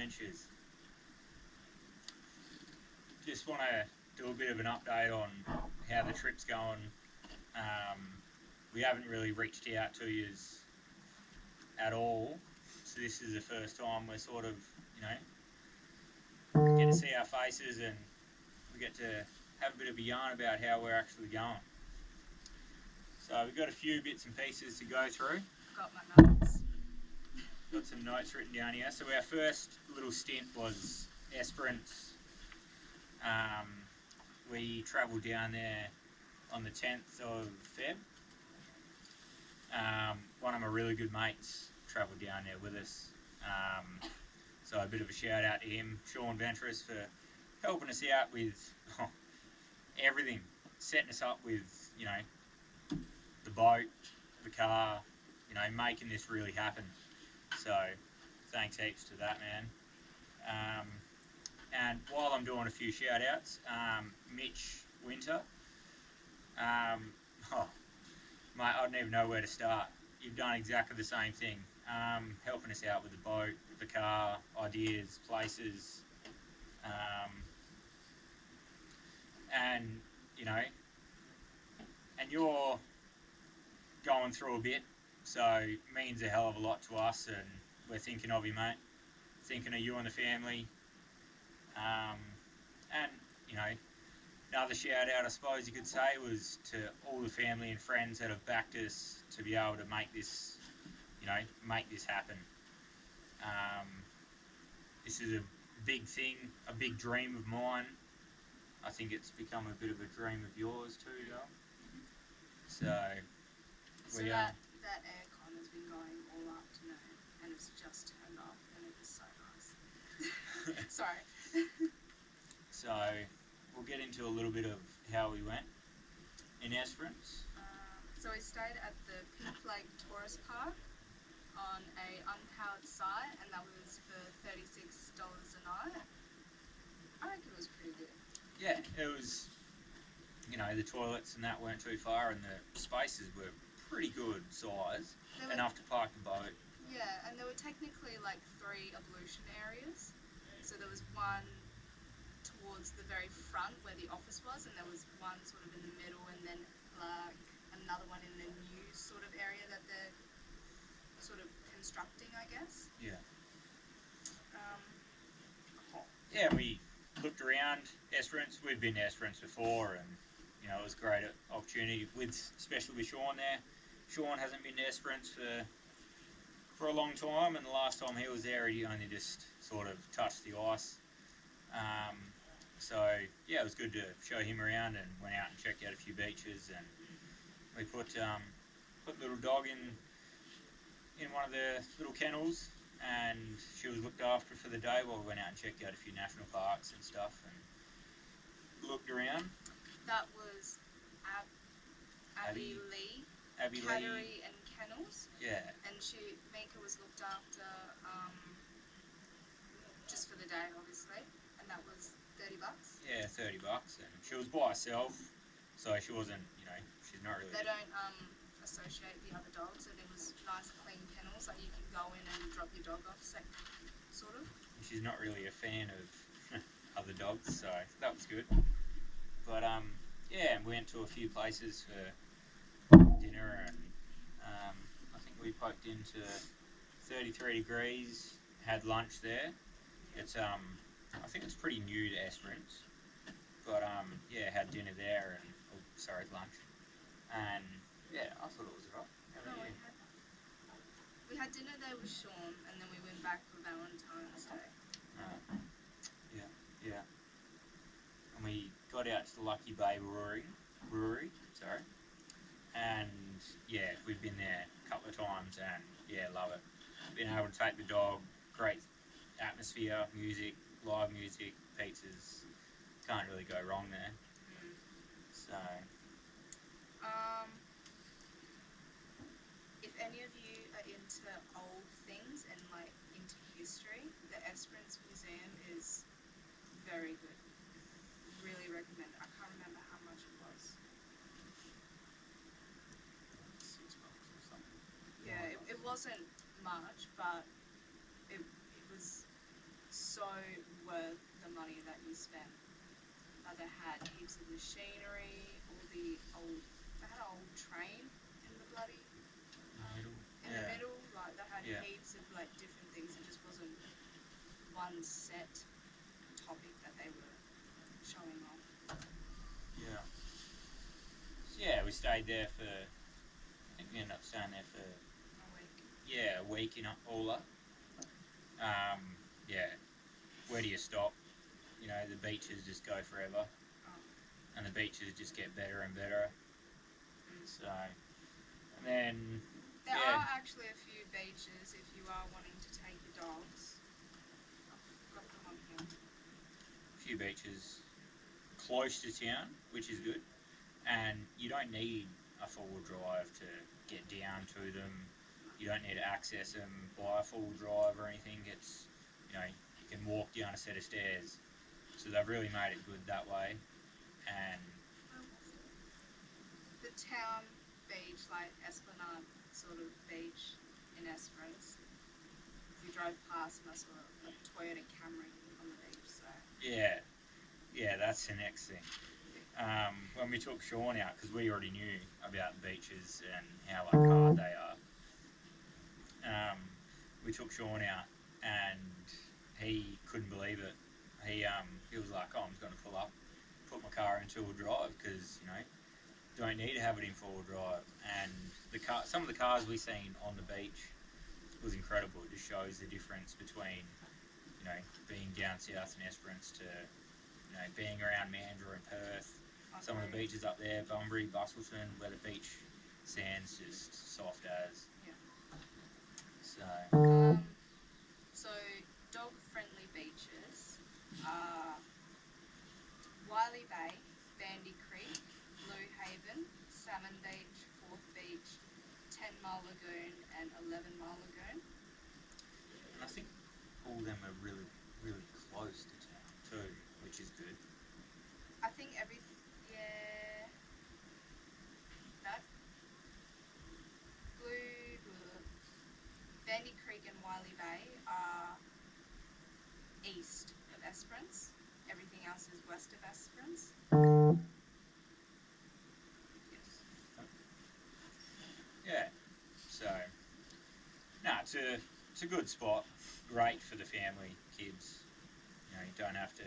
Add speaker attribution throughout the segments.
Speaker 1: adventures. Just want to do a bit of an update on how the trip's going. We haven't really reached out to you at all, so this is the first time we're sort of, get to see our faces and we get to have a bit of a yarn about how we're actually going. So we've got a few bits and pieces to go through.
Speaker 2: Got my notes.
Speaker 1: Got some notes written down here. So our first little stint was Esperance. We travelled down there on the 10th of Feb. One of my really good mates travelled down there with us. So a bit of a shout out to him, Sean Venturous, for helping us out with everything, setting us up with, the boat, the car, making this really happen. So thanks heaps to that, man. And while I'm doing a few shout outs, Mitch Winter, mate, I don't even know where to start. You've done exactly the same thing, helping us out with the boat, the car, ideas, places, and you're going through a bit, so it means a hell of a lot to us, and we're thinking of you, mate, thinking of you and the family, and another shout out, I suppose you could say, was to all the family and friends that have backed us to be able to make this, make this happen. This is a big thing, a big dream of mine. I think it's become a bit of a dream of yours too, Dom. So
Speaker 2: that aircon has been going all afternoon and it's just turned off and it is so nice. Sorry.
Speaker 1: So we'll get into a little bit of how we went in Esperance.
Speaker 2: So we stayed at the Pink Lake Tourist Park on a unpowered site, and that was for $36 a night. I reckon it was pretty good.
Speaker 1: Yeah, it was, the toilets and that weren't too far, and the spaces were pretty good size, enough to park the boat.
Speaker 2: Yeah, and there were technically like 3 ablution areas. So there was one towards the very front where the office was, and there was one sort of in the middle, and then like another one in the new sort of area that they're sort of constructing, I guess.
Speaker 1: Yeah. Yeah, we looked around Esperance. We've been to Esperance before, and it was a great opportunity, especially with Sean there. Sean hasn't been to Esperance for a long time, and the last time he was there, he only just sort of touched the ice. So yeah, it was good to show him around, and went out and checked out a few beaches, and we put little dog in one of the little kennels, and she was looked after for the day while we went out and checked out a few national parks and stuff and looked around.
Speaker 2: That was Abby Lee, Cattery and Kennels.
Speaker 1: Yeah.
Speaker 2: And Mika was looked after just for the day, obviously, and that was $30.
Speaker 1: Yeah, $30, and she was by herself, so she wasn't, she's not really.
Speaker 2: They don't associate the other dogs, and it was nice, clean kennels. Like you can go in and drop your dog off, sort of.
Speaker 1: She's not really a fan of other dogs, so that was good. But yeah, we went to a few places for dinner, and I think we poked into 33 Degrees, had lunch there. It's I think it's pretty new to Esperance, but yeah, had dinner there, and lunch, and yeah, I thought it was alright.
Speaker 2: We had dinner there with Sean, and then we went back for Valentine's Day.
Speaker 1: Yeah. And we got out to the Lucky Bay Brewery, and yeah, we've been there a couple of times, and yeah, love it. Been able to take the dog, great atmosphere, music, live music, pizzas, can't really go wrong there. So
Speaker 2: if any of you are into old things and like into history, the Esperance Museum is very good. Really recommend it. I can't remember how much it was.
Speaker 1: $6 or something.
Speaker 2: Yeah, it wasn't much, but it was so worth the money that you spent. Like they had heaps of machinery, they had an old train in the bloody, in the middle, like they had heaps of like different things. It just wasn't one set topic that they were showing off.
Speaker 1: Yeah. So yeah, we stayed there for, I think we ended up staying there for
Speaker 2: A week.
Speaker 1: a week in Ula. Yeah, where do you stop? You know, the beaches just go forever, and the beaches just get better and better. So, and then
Speaker 2: there are actually a few beaches if you are wanting to take your dogs. I've got them on here.
Speaker 1: A few beaches close to town, which is good, and you don't need a four-wheel drive to get down to them. You don't need to access them by a four-wheel drive or anything. It's, you know, you can walk down a set of stairs. So they've really made it good that way. And
Speaker 2: the town beach, like Esplanade sort of beach in Esperance, if you drove past and I saw a Toyota Camry on the beach, so...
Speaker 1: Yeah, that's the next thing. When we took Sean out, because we already knew about the beaches and how like hard they are, we took Sean out and he couldn't believe it. He was like, oh, I'm just going to pull up, put my car in two-wheel drive because, you know, don't need to have it in four-wheel drive. And some of the cars we seen on the beach was incredible. It just shows the difference between, you know, being down south in Esperance to, you know, being around Mandurah and Perth. Some of the beaches up there, Bunbury, Bustleton, where the beach sand's just soft as.
Speaker 2: Yeah. So dog-friendly beaches are Wylie Bay, Bandy Creek, Blue Haven, Salmon Beach, 4th Beach, 10 Mile Lagoon, and 11 Mile Lagoon.
Speaker 1: And I think all of them are really, really close to town too, which is good.
Speaker 2: I think Bandy Creek and Wylie Bay are east of Esperance. Everything else is west of Esperance.
Speaker 1: Yes. Yeah. So, it's a good spot. Great for the family, kids. You know, you don't have to.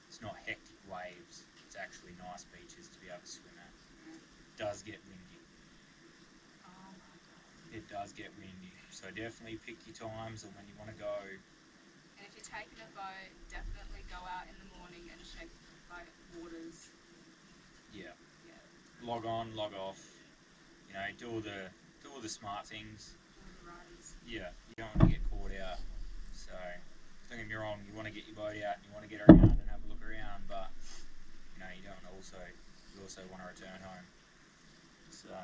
Speaker 1: It's not hectic waves. It's actually nice beaches to be able to swim at. It does get windy.
Speaker 2: Oh my god.
Speaker 1: It does get windy. So definitely pick your times and when you want to go.
Speaker 2: And if you're taking a boat, definitely go out in the morning and check like waters.
Speaker 1: Yeah. Log on, log off. You know, do all the smart things.
Speaker 2: All the runs.
Speaker 1: Yeah. You don't want to get caught out. So don't get me wrong. You want to get your boat out and you want to get around and have a look around, but you know you don't also want to return home. So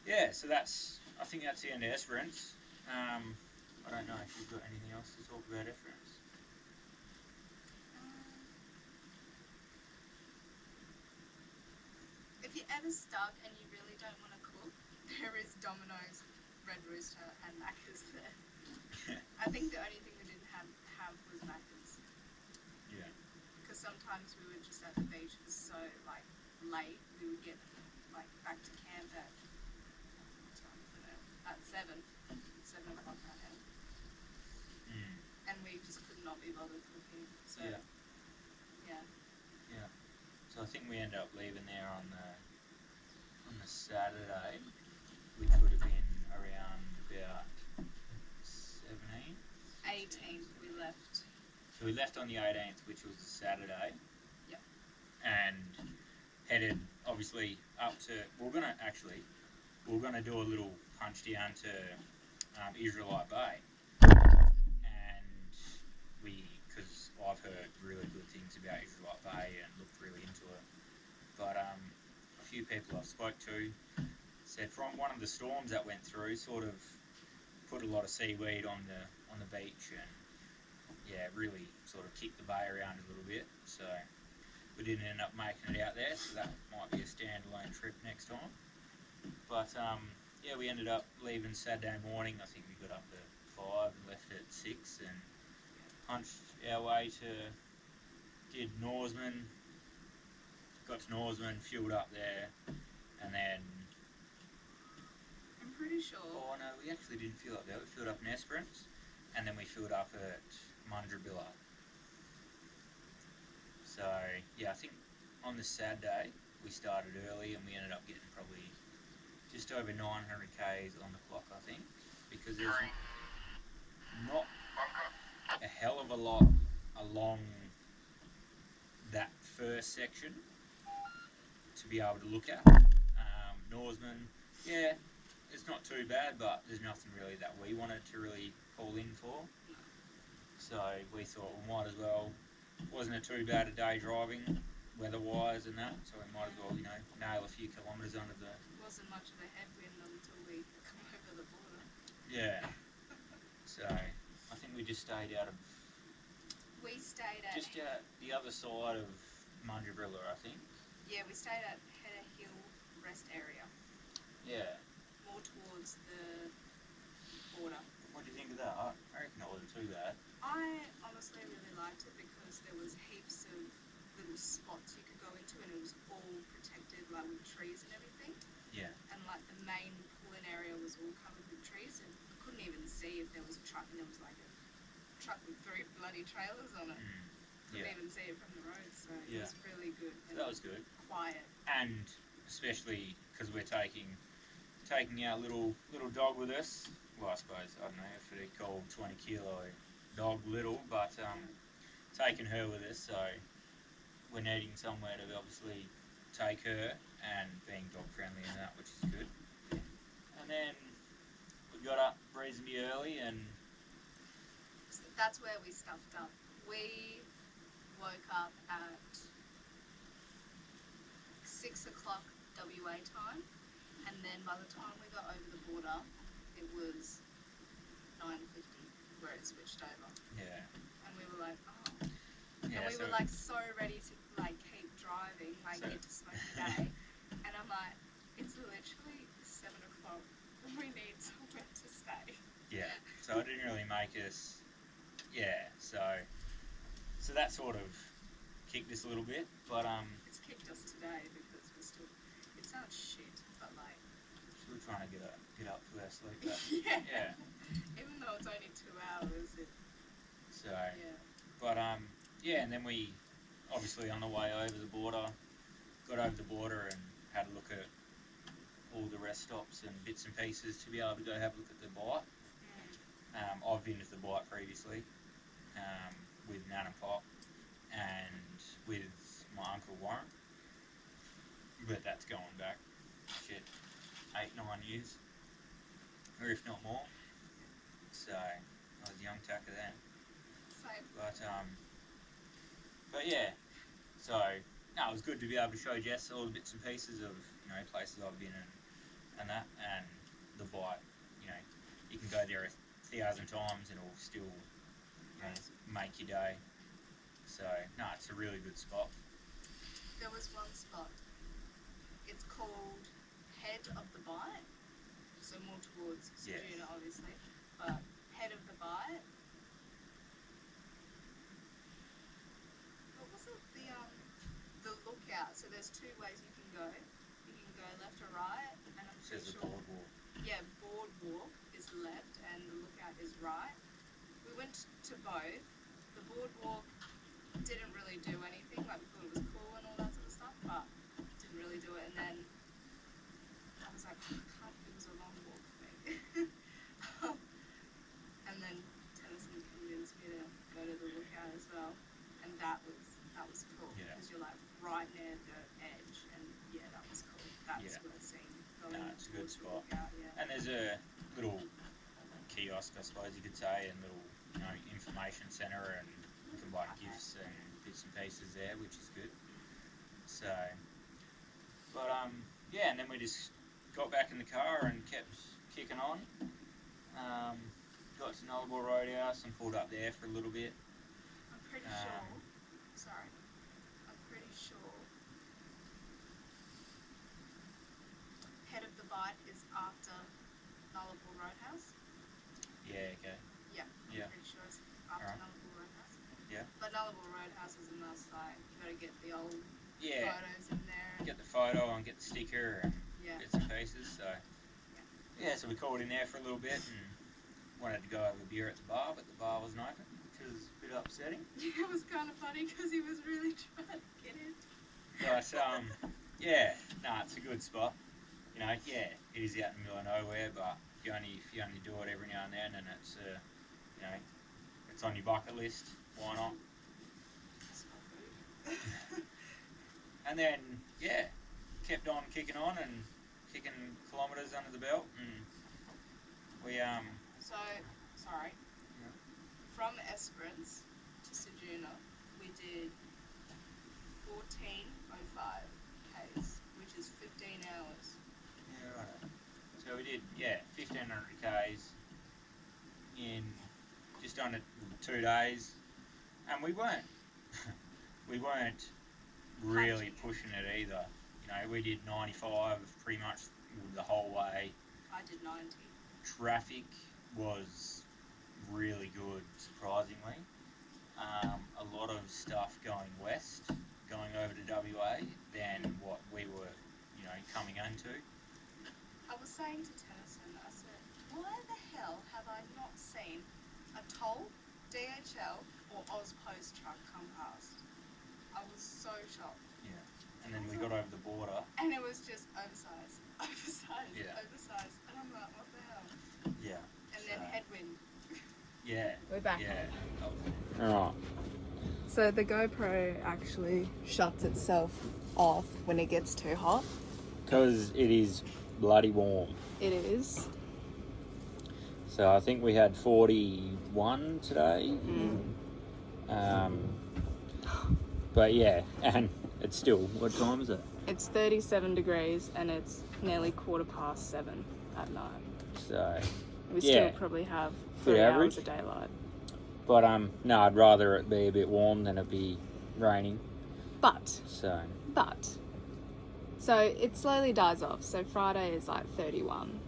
Speaker 1: yeah. So I think that's the end of Esperance. I don't know if you've got anything else to talk about Esperance.
Speaker 2: If you're ever stuck and you really don't want to cook, there is Domino's, Red Rooster, and Macca's there. I think the only thing we didn't have was Macca's.
Speaker 1: Yeah.
Speaker 2: Because sometimes we were just at the beach, it was so like late, we would get like back to camp at 7 o'clock that night. And we just could not be bothered cooking. So yeah.
Speaker 1: So I think we ended up leaving there on the Saturday, which would have been around about 17th.
Speaker 2: 18th we left.
Speaker 1: So we left on the 18th, which was a Saturday.
Speaker 2: Yep. And
Speaker 1: headed obviously up to. We're gonna do a little punch down to Israelite Bay, and because I've heard really good things about Israelite Bay and looked really into it, but a few people I've spoke to said from one of the storms that went through, sort of put a lot of seaweed on the beach and really sort of kicked the bay around a little bit. So we didn't end up making it out there, so that might be a standalone trip next time. But we ended up leaving Saturday morning. I think we got up at 5 and left at 6, and punched our way to, did Norseman, got to Norseman, fueled up there, and then,
Speaker 2: I'm pretty sure.
Speaker 1: oh no, we actually didn't fuel up there, we filled up in Esperance, and then we filled up at Mundrabilla. So, yeah, I think on the sad day, we started early and we ended up getting probably just over 900 k's on the clock, I think, because there's not a hell of a lot along that first section to be able to look at. Norseman, yeah, it's not too bad, but there's nothing really that we wanted to really pull in for. So we thought we might as well, wasn't it too bad a day driving, weather-wise and that, so we might as well, you know, nail a few kilometres under the...
Speaker 2: Wasn't much of a headwind until we come over the border.
Speaker 1: Yeah. So, I think we just stayed out of...
Speaker 2: We stayed at...
Speaker 1: Just out the other side of Mundrabilla, I think.
Speaker 2: Yeah, we stayed at Header Hill Rest Area.
Speaker 1: Yeah.
Speaker 2: More towards the border.
Speaker 1: What do you think of that? I reckon it wasn't too bad.
Speaker 2: I honestly really liked it because there was heaps of little spots you could go into and it was all protected like with trees and everything.
Speaker 1: Yeah.
Speaker 2: And like the main pulling area was all covered with trees and you couldn't even see if there was a truck and there was like a truck with 3 bloody trailers on it. Couldn't even see it from the road, so it was really good.
Speaker 1: So that was good.
Speaker 2: Quiet.
Speaker 1: And especially because we're taking our little dog with us. Well, I suppose, I don't know if it'd call 20 kilo dog little, but taking her with us, so we're needing somewhere to obviously take her and being dog friendly and that, which is good. And then we got up reasonably early and...
Speaker 2: So that's where we stuffed up. We woke up at 6 o'clock WA time, and then by the time we got over the border, it was 9:50 where it switched over.
Speaker 1: Yeah.
Speaker 2: And we were like, oh.
Speaker 1: Yeah,
Speaker 2: and we were like so ready to like keep driving, like get to Smokey Bay. And I'm like, it's literally 7 o'clock. We need somewhere to stay.
Speaker 1: Yeah. So it didn't really make us. Yeah. So that sort of kicked us a little bit, but
Speaker 2: It's kicked us today because we're still. It sounds shit, but like.
Speaker 1: Still trying to get up for our sleep. But,
Speaker 2: yeah. Even though it's only 2 hours, it.
Speaker 1: So.
Speaker 2: Yeah.
Speaker 1: But yeah, and then we obviously on the way over the border, got over the border and had a look at all the rest stops and bits and pieces to be able to go have a look at the bite. I've been to the bite previously with Nan and Pop and with my uncle Warren, but that's going back 8-9 years, or if not more. So I was a young tacker then.
Speaker 2: Same.
Speaker 1: But yeah, so no, it was good to be able to show Jess all the bits and pieces of, you know, places I've been and that, and the bite. You know, you can go there 1,000 times and it'll still, you know, make your day. So no, it's a really good spot.
Speaker 2: There was one spot. It's called Head of the Bite, so more towards Seduna, obviously, but Head of the Bite. What was it? The lookout. So there's 2 ways you can go. You can go left or right, and I'm pretty
Speaker 1: Says the
Speaker 2: sure.
Speaker 1: boardwalk.
Speaker 2: Yeah, boardwalk is left, and the lookout is right. We went to both. The boardwalk didn't really do anything. Like we thought it was cool and all that sort of stuff, but didn't really do it. And then I was like, oh, it was a long walk for me. And then Tennyson convinced me to go to the lookout as well, and that was cool because you're like right near the edge, and yeah, that was cool. That's worth seeing. Going
Speaker 1: it's a good spot.
Speaker 2: Lookout, yeah.
Speaker 1: And there's a little kiosk, I suppose you could say, and little, you know, information centre, and you can buy gifts and bits and pieces there, which is good. So, but yeah, and then we just got back in the car and kept kicking on. Got to Nullarbor Roadhouse and pulled up there for a little bit.
Speaker 2: I'm pretty sure. Sorry. I'm pretty sure. Head of the Bite is after Nullarbor Roadhouse.
Speaker 1: Yeah, okay.
Speaker 2: Yeah.
Speaker 1: Yeah.
Speaker 2: I'm pretty sure it's after Nullarbor Roadhouse. Nullarbor Roadhouse is a nice site. You got to get the old
Speaker 1: Yeah,
Speaker 2: photos in there.
Speaker 1: get the photo and get the sticker and
Speaker 2: Yeah.
Speaker 1: bits and pieces. So yeah, so we called in there for a little bit and wanted to go have a beer at the bar, but the bar wasn't open, which was a bit upsetting.
Speaker 2: It was kind of funny because he was really trying to get in.
Speaker 1: But yeah, it's a good spot. You know, yeah, it is out in the middle of nowhere, but if you only do it every now and then, and it's you know, it's on your bucket list, why not? And then yeah, kept on kicking on and kicking kilometres under the belt, and we
Speaker 2: So, sorry.
Speaker 1: Yeah.
Speaker 2: From Esperance to Sejuna, we did 14:05 k's, which is 15 hours.
Speaker 1: Yeah, right. So we did 1,500 k's in just under 2 days, and we weren't really pushing it either. You know, we did 95 pretty much the whole way.
Speaker 2: I did 90.
Speaker 1: Traffic was really good, surprisingly. A lot of stuff going west, going over to WA, than what we were, you know, coming into.
Speaker 2: I was saying to Tennyson, I said, why the hell have I not seen a toll, DHL, or Ozpost truck come past? I was so shocked.
Speaker 1: Yeah. And then we got over the border.
Speaker 2: And it was just oversized. And I'm like, what the hell?
Speaker 1: Yeah.
Speaker 2: And then headwind.
Speaker 1: Yeah.
Speaker 3: We're back.
Speaker 1: Yeah. Alright.
Speaker 3: So the GoPro actually shuts itself off when it gets too hot.
Speaker 1: Because it is bloody warm.
Speaker 3: It is.
Speaker 1: So I think we had 41 today. But yeah, and it's still, what time is it?
Speaker 3: It's 37 degrees and it's nearly 7:15 at night.
Speaker 1: So
Speaker 3: We still probably have 3 hours of daylight.
Speaker 1: But no, I'd rather it be a bit warm than it be raining.
Speaker 3: But
Speaker 1: So
Speaker 3: it slowly dies off. So Friday is like 31.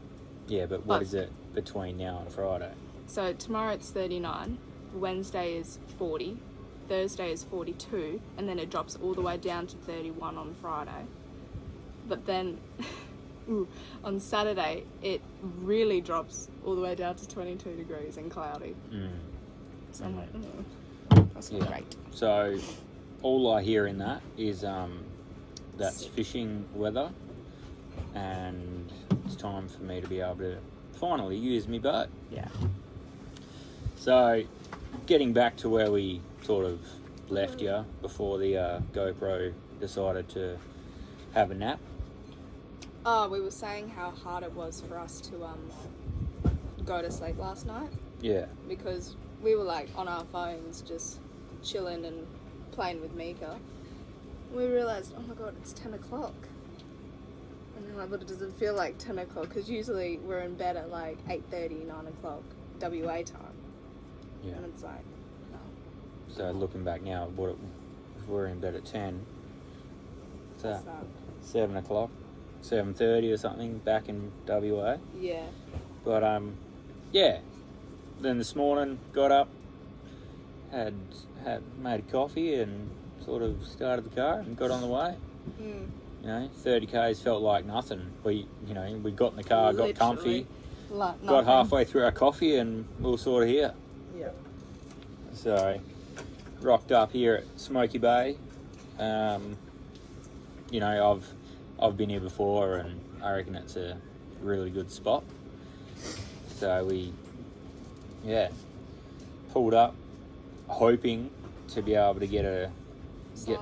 Speaker 1: yeah, but what is it between now and Friday?
Speaker 3: So tomorrow it's 39. Wednesday is 40. Thursday is 42, and then it drops all the way down to 31 on Friday. But then on Saturday it really drops all the way down to 22 degrees and cloudy. So I'm like, that's great.
Speaker 1: So all I hear in that is that's fishing weather, and it's time for me to be able to finally use my boat.
Speaker 3: Yeah.
Speaker 1: So getting back to where we sort of left you before the GoPro decided to have a nap.
Speaker 3: Oh, we were saying how hard it was for us to go to sleep last night.
Speaker 1: Yeah.
Speaker 3: Because we were like on our phones just chilling and playing with Mika. We realised, oh my god, it's 10 o'clock. And then like, but it doesn't feel like 10 o'clock because usually we're in bed at like 8:30, 9 o'clock WA time.
Speaker 1: Yeah.
Speaker 3: And it's like, no.
Speaker 1: So looking back now, if we're in bed at 10, what's that? 7 o'clock, 7:30 or something back in WA.
Speaker 3: Yeah.
Speaker 1: But yeah. Then this morning got up, had made a coffee and sort of started the car and got on the way. You know, 30 k's felt like nothing. We got in the car, got comfy, got halfway through our coffee, and we were sort of here.
Speaker 3: Yeah.
Speaker 1: So, rocked up here at Smokey Bay. You know, I've been here before, and I reckon it's a really good spot. So we, pulled up, hoping to be able to get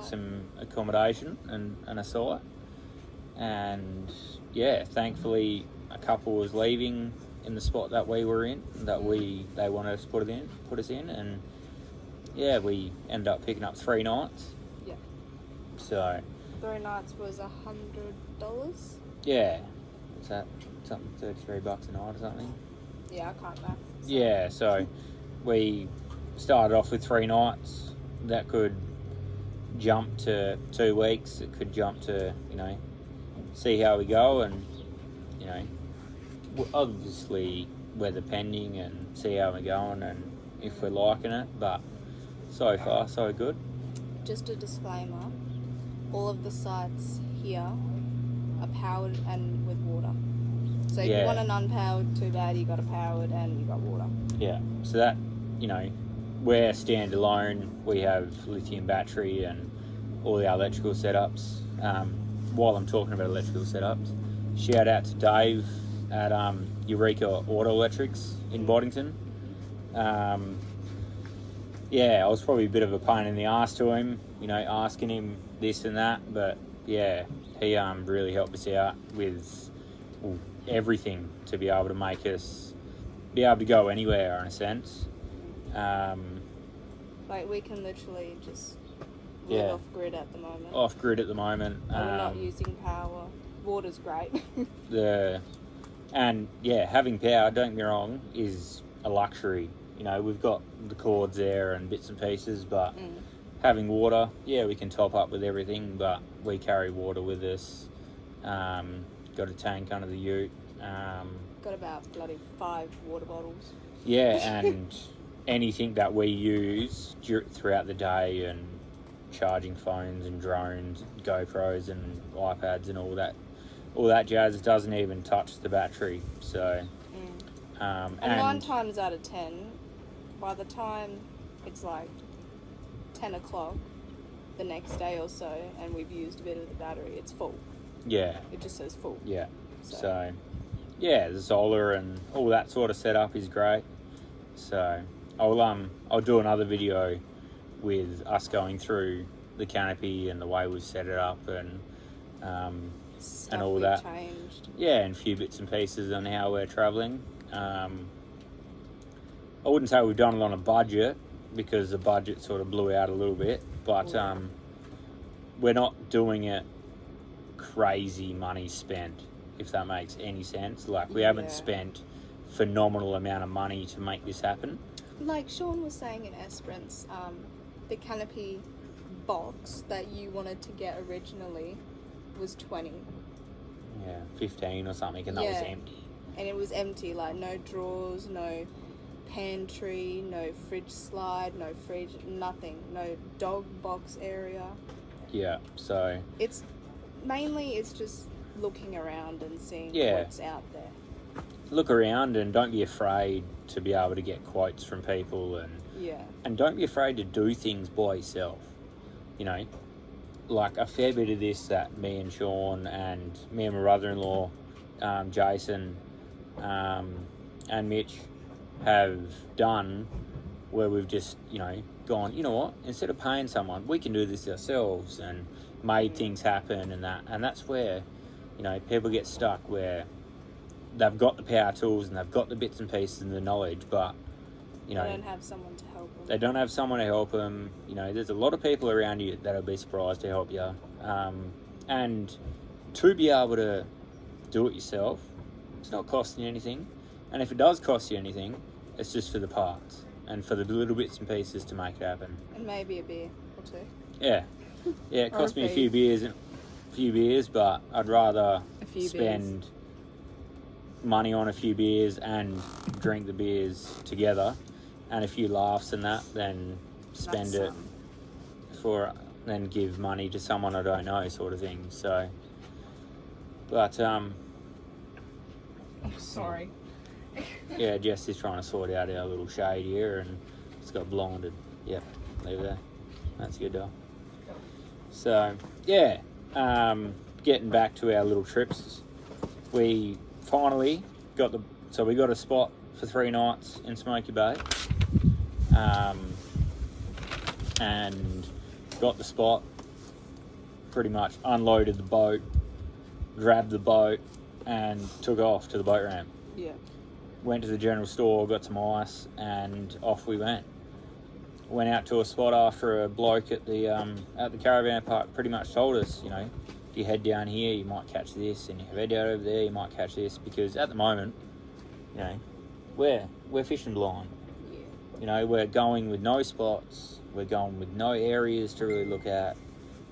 Speaker 1: some accommodation and a site. And thankfully a couple was leaving in the spot that we were in, they wanted us to put us in, and we ended up picking up 3 nights.
Speaker 3: Yeah.
Speaker 1: So
Speaker 3: 3 nights was $100.
Speaker 1: yeah, what's that? Something $33 a night or something.
Speaker 3: Yeah, I can't math. So.
Speaker 1: Yeah, so we started off with 3 nights. That could jump to 2 weeks. It could jump to, see how we go, and, obviously weather pending, and see how we're going and if we're liking it. But
Speaker 4: so far so good.
Speaker 3: Just a disclaimer, all of the sites here are powered and with water. So if you want an unpowered, too bad, you got a powered and you got water.
Speaker 4: Yeah, so that, you know, we're standalone. We have lithium battery and all our electrical setups. While I'm talking about electrical setups, shout out to Dave at Eureka Auto Electrics in Boddington. Yeah, I was probably a bit of a pain in the arse to him, you know, asking him this and that, but yeah, he really helped us out with everything to be able to make us be able to go anywhere in a sense.
Speaker 3: Like we can literally just live off grid at the moment.
Speaker 4: Off grid at the moment.
Speaker 3: We're not using power. Water's great.
Speaker 4: Having power, don't get me wrong, is a luxury. You know, we've got the cords there and bits and pieces, but having water, we can top up with everything, but we carry water with us. Got a tank under the ute.
Speaker 3: Got about bloody 5 water bottles.
Speaker 4: Yeah, and anything that we use throughout the day, and charging phones and drones, GoPros and iPads and all that jazz doesn't even touch the battery. So,
Speaker 3: and 9 times out of 10, by the time it's like 10 o'clock the next day or so, and we've used a bit of the battery, it's full.
Speaker 4: Yeah.
Speaker 3: It just says full.
Speaker 4: Yeah. So the solar and all that sort of setup is great. So I'll do another video with us going through the canopy and the way we've set it up and all that.
Speaker 3: Changed.
Speaker 4: Yeah, and a few bits and pieces on how we're travelling. I wouldn't say we've done it on a budget because the budget sort of blew out a little bit, but we're not doing it crazy money spent, if that makes any sense. Like, we haven't spent phenomenal amount of money to make this happen.
Speaker 3: Like Sean was saying in Esperance, the canopy box that you wanted to get originally was 20.
Speaker 4: Yeah, 15 or something, and that was empty.
Speaker 3: And it was empty, like no drawers, no pantry, no fridge slide, no fridge, nothing, no dog box area.
Speaker 4: Yeah, so
Speaker 3: it's just looking around and seeing what's out there.
Speaker 4: Look around and don't be afraid to be able to get quotes from people, and don't be afraid to do things by yourself. You know, like a fair bit of this that me and Sean and me and my brother-in-law, Jason, and Mitch have done, where we've just, you know, gone, you know what, instead of paying someone, we can do this ourselves, and made things happen, and that's where, you know, people get stuck, where they've got the power tools and they've got the bits and pieces and the knowledge, but, you know,
Speaker 3: they don't have someone to help them.
Speaker 4: They don't have someone to help them. You know, there's a lot of people around you that'll be surprised to help you, and to be able to do it yourself, it's not costing you anything, and if it does cost you anything, it's just for the parts and for the little bits and pieces to make it happen.
Speaker 3: And maybe a beer or two.
Speaker 4: Yeah, it cost me a few beers, but I'd rather spend money on a few beers and drink the beers together, and a few laughs and that, than spend it then give money to someone I don't know, sort of thing. So, but
Speaker 3: sorry.
Speaker 4: Yeah, Jess is trying to sort out our little shade here, and it's got blinded. Yep, leave it there. That's good, though. So, getting back to our little trips, we finally got we got a spot for 3 nights in Smokey Bay, and got the spot, pretty much unloaded the boat, grabbed the boat, and took off to the boat ramp.
Speaker 3: Yeah.
Speaker 4: Went to the general store, got some ice, and off we went. Went out to a spot after a bloke at the caravan park pretty much told us, you know, if you head down here, you might catch this, and if you head out over there, you might catch this, because at the moment, you know, we're fishing blind.
Speaker 3: Yeah.
Speaker 4: You know, we're going with no spots, we're going with no areas to really look at.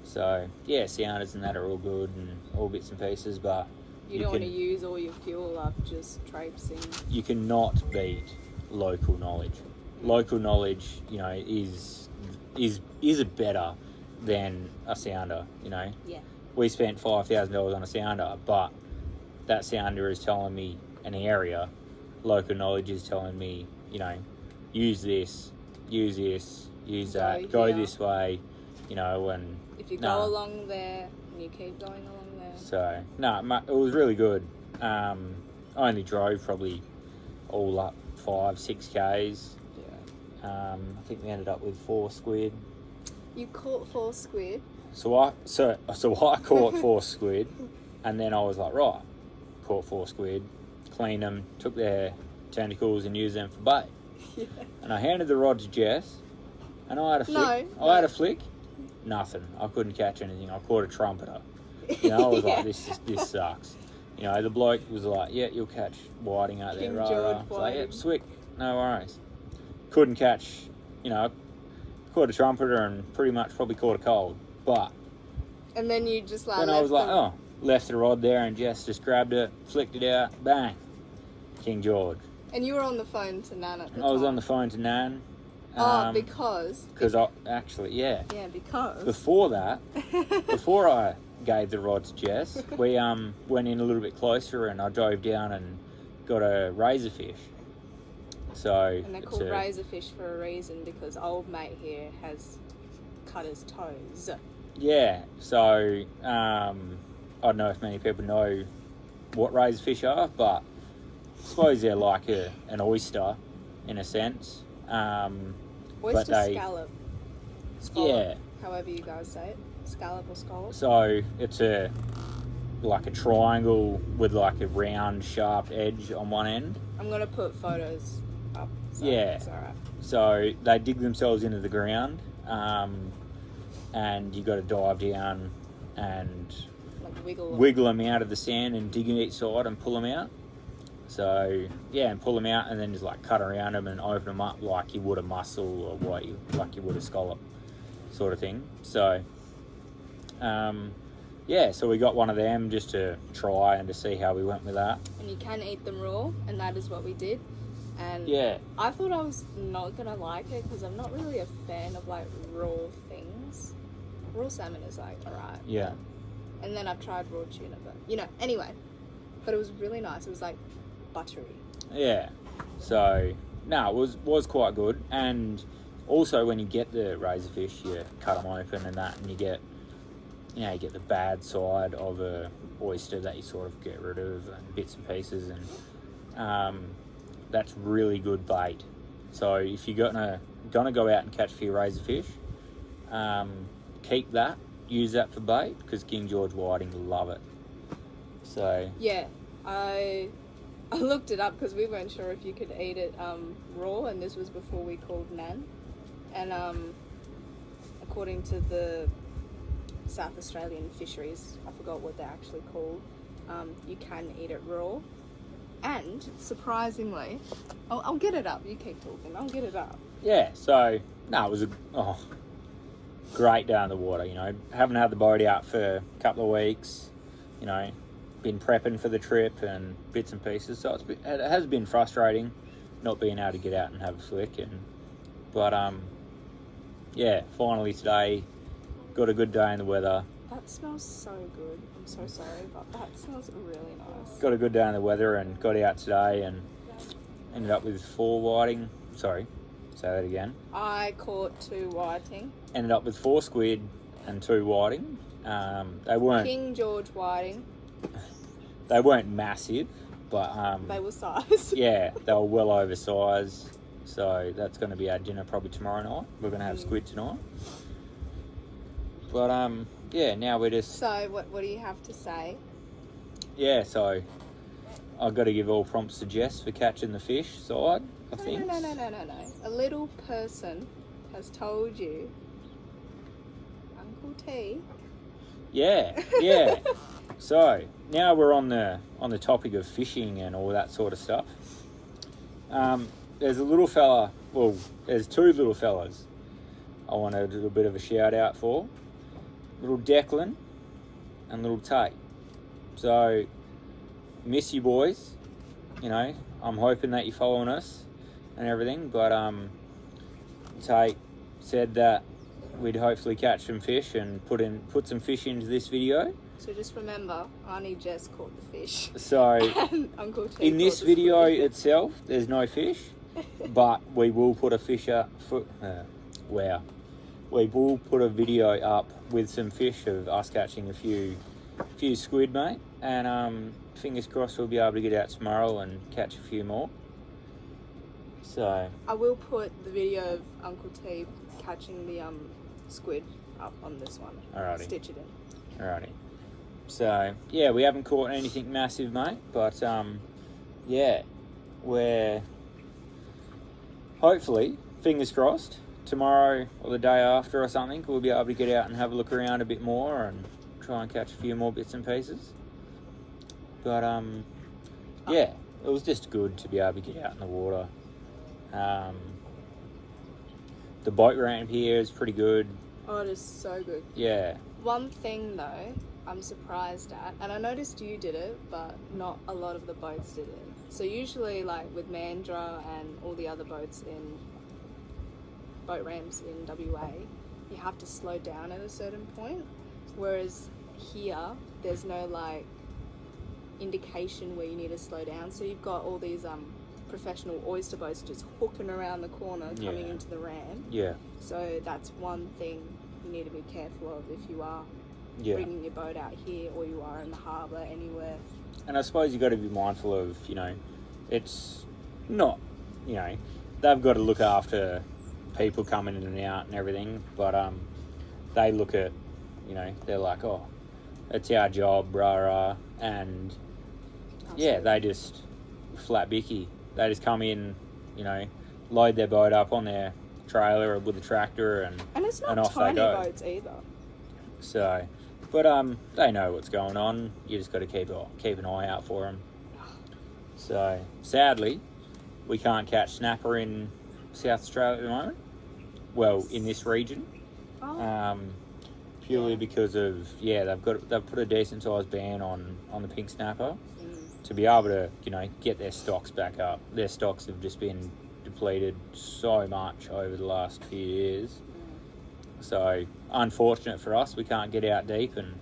Speaker 4: So, yeah, sounders and that are all good and all bits and pieces, but
Speaker 3: you don't want to use all your fuel up just traipsing.
Speaker 4: You cannot beat local knowledge. Local knowledge, you know, is is better than a sounder, you know.
Speaker 3: Yeah.
Speaker 4: We spent $5,000 on a sounder, but that sounder is telling me an area. Local knowledge is telling me, you know, use this, use that, go
Speaker 3: here.
Speaker 4: this way, you know, and...
Speaker 3: If you go along there, and you keep going along there.
Speaker 4: So, it was really good. I only drove probably all up 5-6 Ks.
Speaker 3: Yeah.
Speaker 4: I think we ended up with 4 squid.
Speaker 3: You caught 4 squid?
Speaker 4: So I caught 4 squid, and then I was like, right, caught 4 squid, cleaned them, took their tentacles and used them for bait.
Speaker 3: Yeah.
Speaker 4: And I handed the rod to Jess, and I had a flick. I had a flick. Nothing. I couldn't catch anything. I caught a trumpeter. You know, I was like, this sucks. You know, the bloke was like, yeah, you'll catch whiting out there.
Speaker 3: King
Speaker 4: Right,
Speaker 3: George
Speaker 4: right. So,
Speaker 3: whiting.
Speaker 4: yeah, sweet. No worries. Couldn't catch, you know, caught a trumpeter and pretty much probably caught a cold. But
Speaker 3: and then you just like...
Speaker 4: then I was like, left the rod there, and Jess just grabbed it, flicked it out, bang. King George.
Speaker 3: And you were on the phone to Nan at the time.
Speaker 4: I was on the phone to Nan.
Speaker 3: Because...
Speaker 4: Because I actually, yeah.
Speaker 3: Yeah, because...
Speaker 4: Before that, before I gave the rod to Jess, we went in a little bit closer, and I drove down and got a razorfish. So
Speaker 3: and they're called razorfish for a reason, because old mate here has cut his toes.
Speaker 4: Yeah, so I don't know if many people know what razorfish are, but I suppose they're like an oyster in a sense.
Speaker 3: Oyster scallop.
Speaker 4: Yeah.
Speaker 3: However you guys say it. Scallop or scallop.
Speaker 4: So it's like a triangle with like a round, sharp edge on one end.
Speaker 3: I'm going to put photos up. So
Speaker 4: Yeah.
Speaker 3: It's alright.
Speaker 4: So they dig themselves into the ground, and you got to dive down and
Speaker 3: Like
Speaker 4: wiggle them out of the sand and dig each side and pull them out. So yeah, and pull them out and then just like cut around them and open them up like you would a mussel or like you would a scallop, sort of thing. So yeah, so we got one of them just to try and to see how we went with that.
Speaker 3: And you can eat them raw, and that is what we did. And
Speaker 4: yeah,
Speaker 3: I thought I was not gonna like it because I'm not really a fan of like raw things. Raw salmon is like alright.
Speaker 4: Yeah.
Speaker 3: And then I've tried raw tuna, but you know, anyway. But it was really nice. It was like buttery.
Speaker 4: Yeah. So no, it was quite good. And also when you get the razorfish, you cut them open and that, and you get the bad side of a oyster that you sort of get rid of and bits and pieces, and that's really good bait. So if you're gonna go out and catch a few razorfish, keep that, use that for bait, because King George whiting love it. So
Speaker 3: yeah, I looked it up because we weren't sure if you could eat it raw, and this was before we called Nan. And according to the South Australian fisheries, I forgot what they're actually called, you can eat it raw. And surprisingly, I'll get it up. You keep talking. I'll get it up.
Speaker 4: Yeah. So no, it was a great day on the water. You know, haven't had the boat out for a couple of weeks. You know, been prepping for the trip and bits and pieces. So it has been frustrating not being able to get out and have a flick. But yeah, finally today got a good day in the weather.
Speaker 3: That smells so good. I'm so sorry, but that smells really nice.
Speaker 4: Got a good day in the weather and got out today and ended up with 4 whiting. Sorry, say that again.
Speaker 3: I caught 2 whiting.
Speaker 4: Ended up with 4 squid and 2 whiting. They weren't
Speaker 3: King George whiting.
Speaker 4: They weren't massive, but
Speaker 3: they were size.
Speaker 4: Yeah, they were well oversized. So that's going to be our dinner probably tomorrow night. We're going to have squid tonight. But yeah, now we're just...
Speaker 3: So what do you have to say?
Speaker 4: Yeah, so I've got to give all prompts to Jess for catching the fish side of things.
Speaker 3: No. A little person has told you, Uncle T.
Speaker 4: Yeah. So now we're on the topic of fishing and all that sort of stuff. There's a little fella. Well, there's 2 little fellas I want to do a bit of a shout out for. Little Declan and little Tate. So, miss you boys. You know, I'm hoping that you're following us and everything. But Tate said that we'd hopefully catch some fish and put some fish into this video.
Speaker 3: So just remember, Auntie Jess caught the fish.
Speaker 4: So
Speaker 3: And Uncle T
Speaker 4: in this
Speaker 3: caught the
Speaker 4: video
Speaker 3: squid.
Speaker 4: itself, there's no fish, but we will put a fish up. We will put a video up with some fish of us catching a few squid, mate, and fingers crossed we'll be able to get out tomorrow and catch a few more. So
Speaker 3: I will put the video of Uncle T catching the squid up on this one.
Speaker 4: Alrighty.
Speaker 3: Stitch it in.
Speaker 4: Alrighty. So yeah, we haven't caught anything massive, mate, but yeah, we're hopefully, fingers crossed, tomorrow or the day after or something, we'll be able to get out and have a look around a bit more and try and catch a few more bits and pieces. But yeah, it was just good to be able to get out in the water. The boat ramp here is pretty good.
Speaker 3: Oh, it is so good.
Speaker 4: Yeah.
Speaker 3: One thing though, I'm surprised at, and I noticed you did it, but not a lot of the boats did it. So usually, like with Mandra and all the other boats in boat ramps in WA, you have to slow down at a certain point. Whereas here, there's no like indication where you need to slow down. So you've got all these professional oyster boats just hooking around the corner coming into the ramp.
Speaker 4: Yeah.
Speaker 3: So that's one thing you need to be careful of if you are bringing your boat out here or you are in the harbour anywhere.
Speaker 4: And I suppose you've got to be mindful of, it's not, they've got to look after people coming in and out and everything, but they look at, they're like, oh, it's our job, rah, and yeah, they just flat bicky. They just come in, load their boat up on their trailer with a tractor and
Speaker 3: it's not
Speaker 4: and off
Speaker 3: tiny
Speaker 4: they go.
Speaker 3: boats either.
Speaker 4: So, but they know what's going on. You just got to keep an eye out for them. So, sadly, we can't catch snapper in South Australia at the moment. Well, in this region, purely because of they've put a decent sized ban on the pink snapper to be able to get their stocks back up. Their stocks have just been depleted so much over the last few years. So unfortunate for us, we can't get out deep and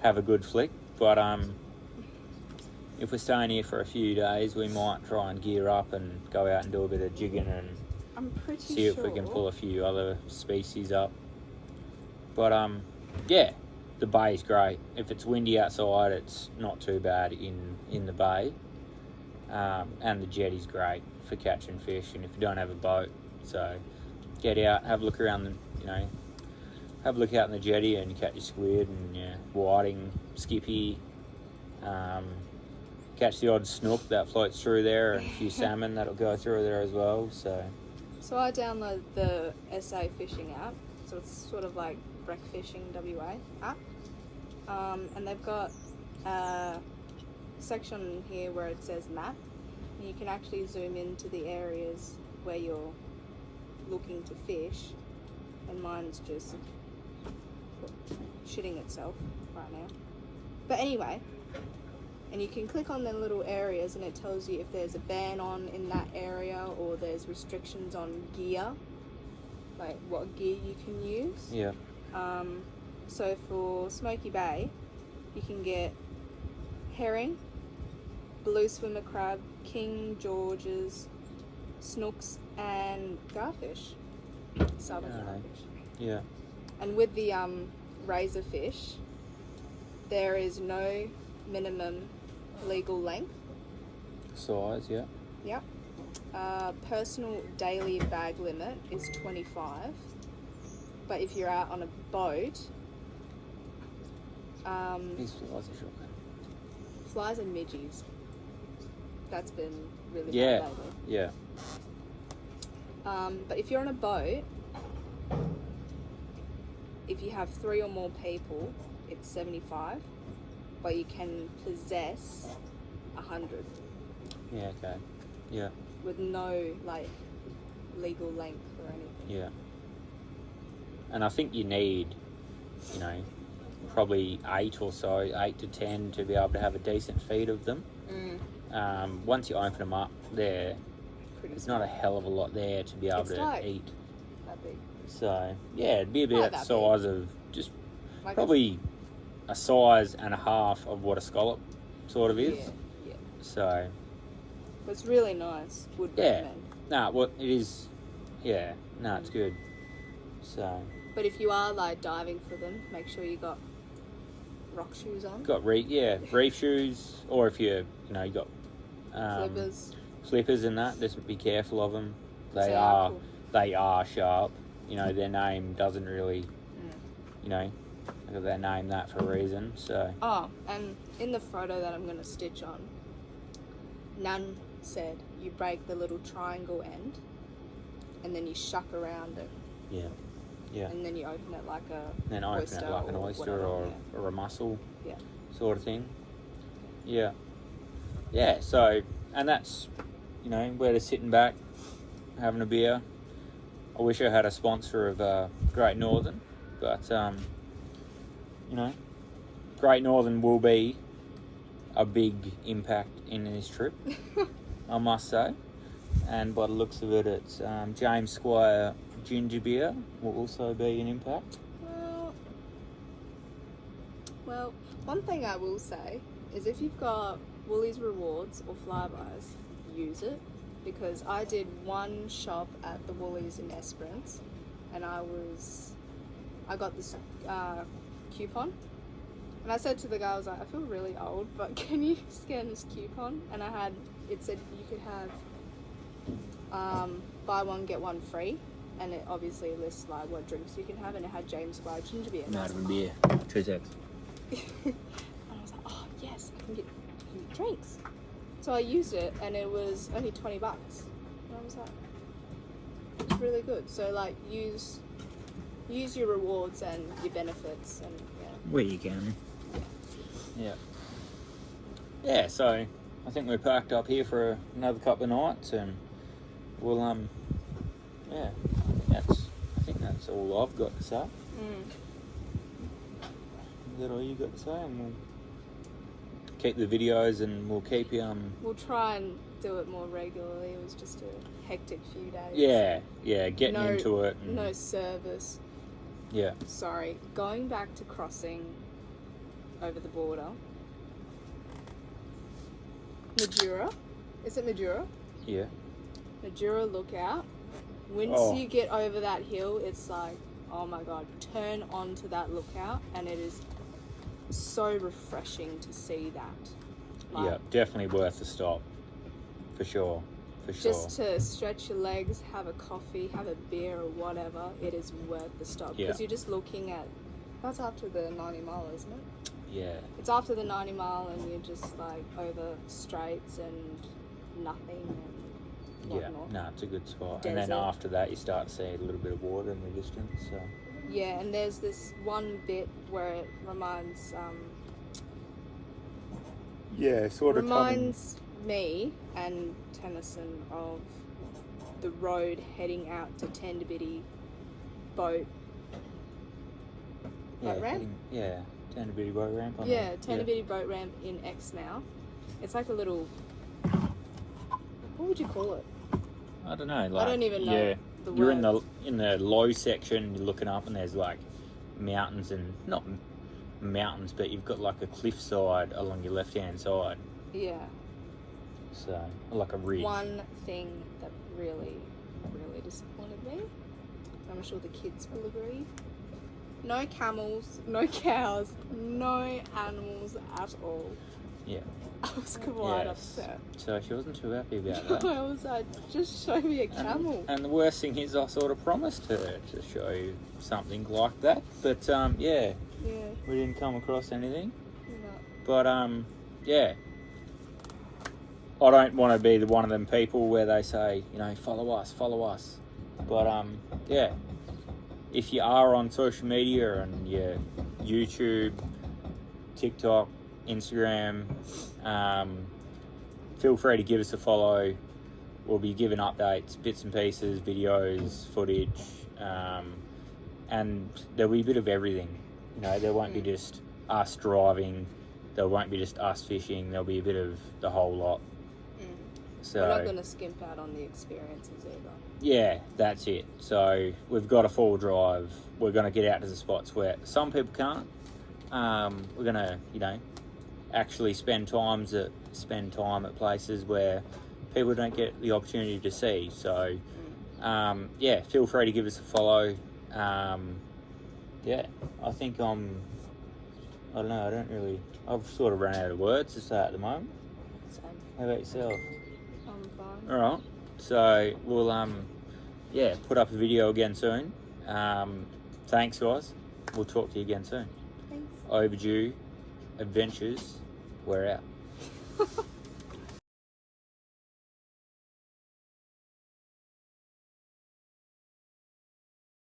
Speaker 4: have a good flick. But if we're staying here for a few days, we might try and gear up and go out and do a bit of jigging and see if we can pull a few other species up. But yeah, the bay's great. If it's windy outside, it's not too bad in the bay. And the jetty's great for catching fish. And if you don't have a boat, so get out, have a look around have a look out in the jetty and catch your squid and whiting, skippy, catch the odd snook that floats through there and a few salmon that'll go through there as well. So
Speaker 3: I downloaded the SA fishing app, so it's sort of like Breck Fishing WA app, and they've got a section here where it says map, and you can actually zoom into the areas where you're looking to fish, and mine's just shitting itself right now. But anyway, and you can click on the little areas and it tells you if there's a ban on in that area or there's restrictions on gear, like what gear you can use.
Speaker 4: yeah.
Speaker 3: So for Smokey Bay, you can get herring, blue swimmer crab, king Georges, snooks, and garfish. Southern garfish.
Speaker 4: Yeah.
Speaker 3: And with the razor fish, there is no minimum legal length.
Speaker 4: Size, yeah.
Speaker 3: Yep. Personal daily bag limit is 25. But if you're out on a boat,
Speaker 4: These flies are shocking.
Speaker 3: flies and midgies. That's been really
Speaker 4: Yeah.
Speaker 3: bad lately.
Speaker 4: Yeah.
Speaker 3: But if you're on a boat, if you have 3 or more people, it's 75. But you can possess 100
Speaker 4: Yeah, okay. Yeah.
Speaker 3: with no legal length or anything.
Speaker 4: Yeah. And I think you need, probably 8 or so, 8 to 10 to be able to have a decent feed of them. Once you open them up, there's not a hell of a lot there to be able
Speaker 3: It's
Speaker 4: to
Speaker 3: like-
Speaker 4: eat.
Speaker 3: That big.
Speaker 4: So yeah, it'd be
Speaker 3: Not
Speaker 4: about the
Speaker 3: that
Speaker 4: size of just
Speaker 3: Like
Speaker 4: probably a size and a half of what a scallop sort of is.
Speaker 3: Yeah.
Speaker 4: So
Speaker 3: It's really nice. Would
Speaker 4: Yeah.
Speaker 3: recommend.
Speaker 4: nah, what it is, yeah, nah, it's good. So
Speaker 3: But if you are like diving for them, make sure you got rock shoes on.
Speaker 4: got reef shoes, or if you got flippers and that, just be careful of them. They are
Speaker 3: cool.
Speaker 4: they are sharp. Their name doesn't really, they got their name that for a reason. So
Speaker 3: Oh, and in the photo that I'm going to stitch on, Nan said you break the little triangle end and then you shuck around it.
Speaker 4: yeah,
Speaker 3: And then you open it like
Speaker 4: then open it like an oyster
Speaker 3: whatever,
Speaker 4: or a mussel,
Speaker 3: Yeah.
Speaker 4: sort of thing. Yeah. So, and that's where they're sitting back, having a beer. I wish I had a sponsor of Great Northern, but Great Northern will be a big impact in this trip, I must say. And by the looks of it, it's James Squire Ginger Beer will also be an impact.
Speaker 3: Well, one thing I will say is if you've got Woolies Rewards or Flybys, use it. Because I did one shop at the Woolies in Esperance and I got this coupon. And I said to the guy, I was like, I feel really old, but can you scan this coupon? And it said you could have buy one, get one free. And it obviously lists like what drinks you can have, and it had James Squire ginger beer.
Speaker 4: Not even beer. 2 seconds.
Speaker 3: And I was like, oh yes, I can get drinks. So I used it and it was only $20. And I was like, it's really good. So like use your rewards and your benefits and
Speaker 4: Where you can. Yeah, so I think we're parked up here for another couple of nights and we'll I think that's all I've got to say. Is that all you got to say? And we'll keep the videos and we'll keep
Speaker 3: we'll try and do it more regularly. It was just a hectic few days.
Speaker 4: Getting into it. And,
Speaker 3: no service.
Speaker 4: Yeah.
Speaker 3: Sorry, going back to crossing over the border. Majura. Is it Majura?
Speaker 4: Yeah.
Speaker 3: Majura Lookout. Once you get over that hill, it's like, oh my god, turn onto that lookout and it is so refreshing to see that.
Speaker 4: Yeah, definitely worth a stop. For sure.
Speaker 3: Just to stretch your legs, have a coffee, have a beer or whatever, it is worth the stop. Because you're just looking at, that's after the 90 mile, isn't it?
Speaker 4: Yeah.
Speaker 3: It's after the 90 mile and you're just like over straights and nothing and whatnot.
Speaker 4: No, it's a good spot.
Speaker 3: Desert.
Speaker 4: And then after that you start to see a little bit of water in the distance. So.
Speaker 3: Yeah, and there's this one bit where it reminds me and Tennyson of the road heading out to Tenderbitti boat ramp.
Speaker 4: Tenderbitti boat ramp.
Speaker 3: Tenderbitti boat ramp in Exmouth. It's like a little, what would you call it?
Speaker 4: I don't know.
Speaker 3: I don't even know.
Speaker 4: Yeah,
Speaker 3: the
Speaker 4: you're
Speaker 3: word.
Speaker 4: in the low section. You're looking up, and there's like mountains and not mountains, but you've got like a cliffside along your left-hand side.
Speaker 3: Yeah.
Speaker 4: So like a ridge.
Speaker 3: One thing that really, really disappointed me. I'm sure the kids will agree. No camels, no cows, no animals at all.
Speaker 4: Yeah.
Speaker 3: I was quite upset.
Speaker 4: So she wasn't too happy about that.
Speaker 3: I was like, just show me a camel.
Speaker 4: And the worst thing is I sort of promised her to show you something like that. But, we didn't come across anything.
Speaker 3: No.
Speaker 4: But, I don't want to be one of them people where they say, follow us. But, if you are on social media and you're YouTube, TikTok, Instagram, feel free to give us a follow. We'll be giving updates, bits and pieces, videos, footage, and there'll be a bit of everything. There won't be just us driving, there won't be just us fishing, there'll be a bit of the whole lot. So
Speaker 3: we're not going to skimp out on the experiences either.
Speaker 4: Yeah, that's it. So we've got a full drive. We're going to get out to the spots where some people can't. We're going to, actually spend time at places where people don't get the opportunity to see. So, feel free to give us a follow. I think I've sort of run out of words to say at the moment.
Speaker 3: Same.
Speaker 4: How about yourself?
Speaker 3: I'm fine.
Speaker 4: All right. So we'll put up a video again soon. Thanks, guys. We'll talk to you again soon.
Speaker 3: Thanks.
Speaker 4: Overdue adventures. We're out.